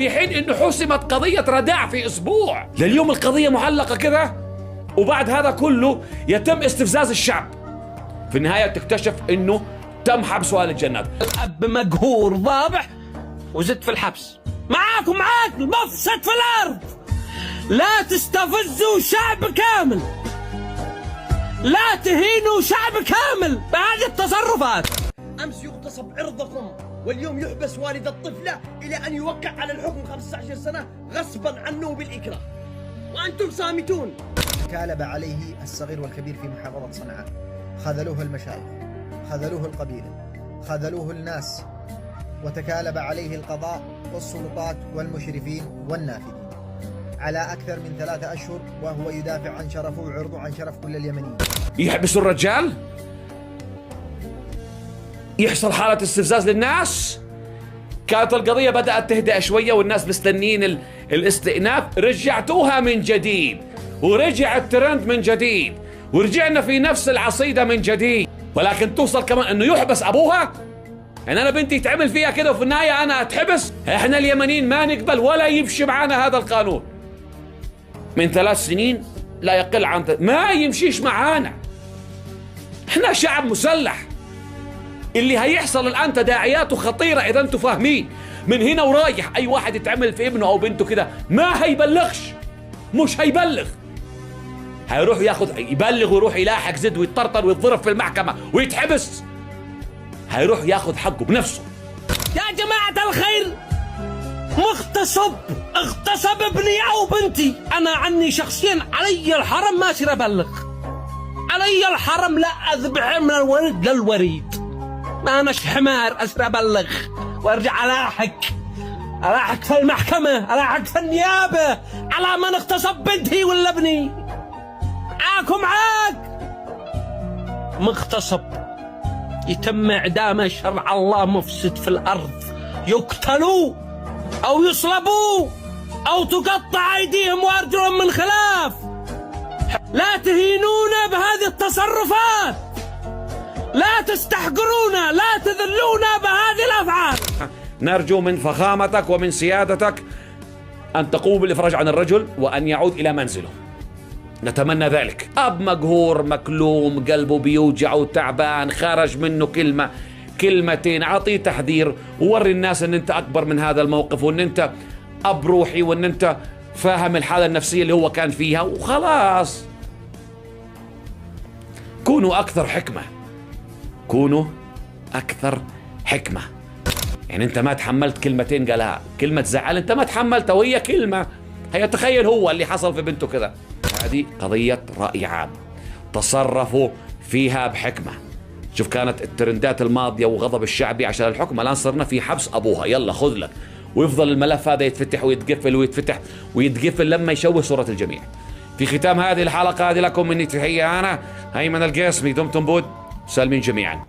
في حين انه حسمت قضية رداع في اسبوع. لليوم القضية معلقة كذا، وبعد هذا كله يتم استفزاز الشعب. في النهاية تكتشف انه تم حبس والد جنات. الاب مقهور ضابح وزدت في الحبس. معاك مفسد في الارض. لا تستفزوا شعب كامل، لا تهينوا شعب كامل بهذه التصرفات. امس يغتصب عرضكم، واليوم يحبس والد الطفلة إلى أن يوقع على الحكم 15 سنة غصبا عنه بالإكراه، وأنتم صامتون. تكالب عليه الصغير والكبير في محافظة صنعاء، خذلوه المشايخ، خذلوه القبيلة، خذلوه الناس، وتكالب عليه القضاء والسلطات والمشرفين والنافذين على أكثر من 3 أشهر، وهو يدافع عن شرفه وعرضه عن شرف كل اليمنيين. يحبسوا الرجال، يحصل حالة استفزاز للناس. كانت القضية بدأت تهدأ شوية والناس مستنين الاستئناف، رجعتوها من جديد ورجع الترند من جديد ورجعنا في نفس العصيدة من جديد. ولكن توصل كمان انه يحبس ابوها. يعني انا بنتي تعمل فيها كده وفي النهاية انا اتحبس. احنا اليمنيين ما نقبل ولا يمشي معنا هذا القانون. من 3 سنين لا يقل عن ما يمشيش معانا. احنا شعب مسلح. اللي هيحصل الآن تداعياته خطيرة إذا أنتم فاهمين. من هنا ورايح أي واحد يتعمل في ابنه أو بنته كده ما هيبلغش، مش هيبلغ، هيروح يبلغ ويروح يلاحق زد ويتطرطر ويتضرب في المحكمة ويتحبس. هيروح ياخذ حقه بنفسه. يا جماعة الخير، اغتصب ابني أو بنتي. أنا عني شخصيا علي الحرم ما أصير أبلغ، علي الحرم لا أذبح من الوريد للوريد. ما أناش حمار أصير أبلغ وأرجع ألاحق في المحكمة، ألاحق في النيابة على من اغتصب بنتي ولا ابني. معاك مغتصب يتم إعدامه شرع الله، مفسد في الأرض، يقتلوا أو يصلبوا أو تقطع أيديهم وأرجلهم من خلاف. لا تهينونا بهذه التصرفات، لا تستحقرونا، لا تذلونا بهذه الأفعال. نرجو من فخامتك ومن سيادتك أن تقوم بالإفراج عن الرجل وأن يعود إلى منزله. نتمنى ذلك. أب مقهور مكلوم قلبه بيوجع وتعبان، خرج منه كلمة كلمتين، أعطيه تحذير ووري الناس أن أنت أكبر من هذا الموقف، وأن أنت أب روحي، وأن أنت فاهم الحالة النفسية اللي هو كان فيها، وخلاص. كونوا أكثر حكمة، كونوا أكثر حكمة. يعني أنت ما تحملت كلمتين قالها، كلمة زعل أنت ما تحملتها وهي كلمة. هي تخيل هو اللي حصل في بنته كذا. هذه قضية رأي عام، تصرفوا فيها بحكمة. شوف كانت الترندات الماضية وغضب الشعبي عشان الحكم، الآن صرنا في حبس أبوها، يلا خذ لك، ويفضل الملف هذا يتفتح ويتقفل ويتفتح ويتقفل لما يشوه صورة الجميع. في ختام هذه الحلقة هذه لكم مني تحية، أنا أيمن القاسمي، دمتم بود سالمين جميعا.